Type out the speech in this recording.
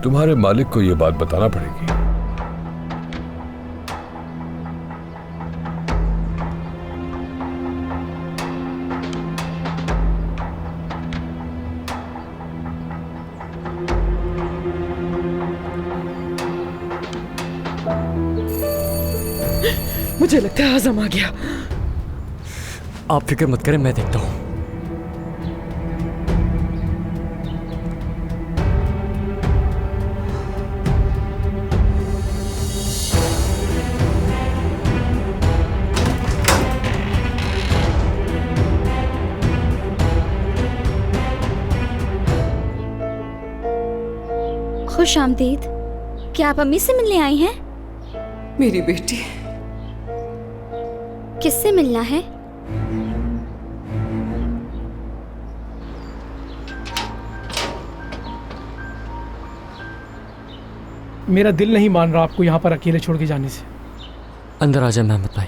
तुम्हारे मालिक को यह बात बताना पड़ेगी। मुझे लगता है आजम आ गया। आप फिक्र मत करें, मैं देखता हूं। खुश आमदीद। क्या आप अम्मी से मिलने आई हैं? मेरी बेटी, किससे मिलना है? मेरा दिल नहीं मान रहा आपको यहाँ पर अकेले छोड़ के जाने से। अंदर आ जाए मेहमद भाई।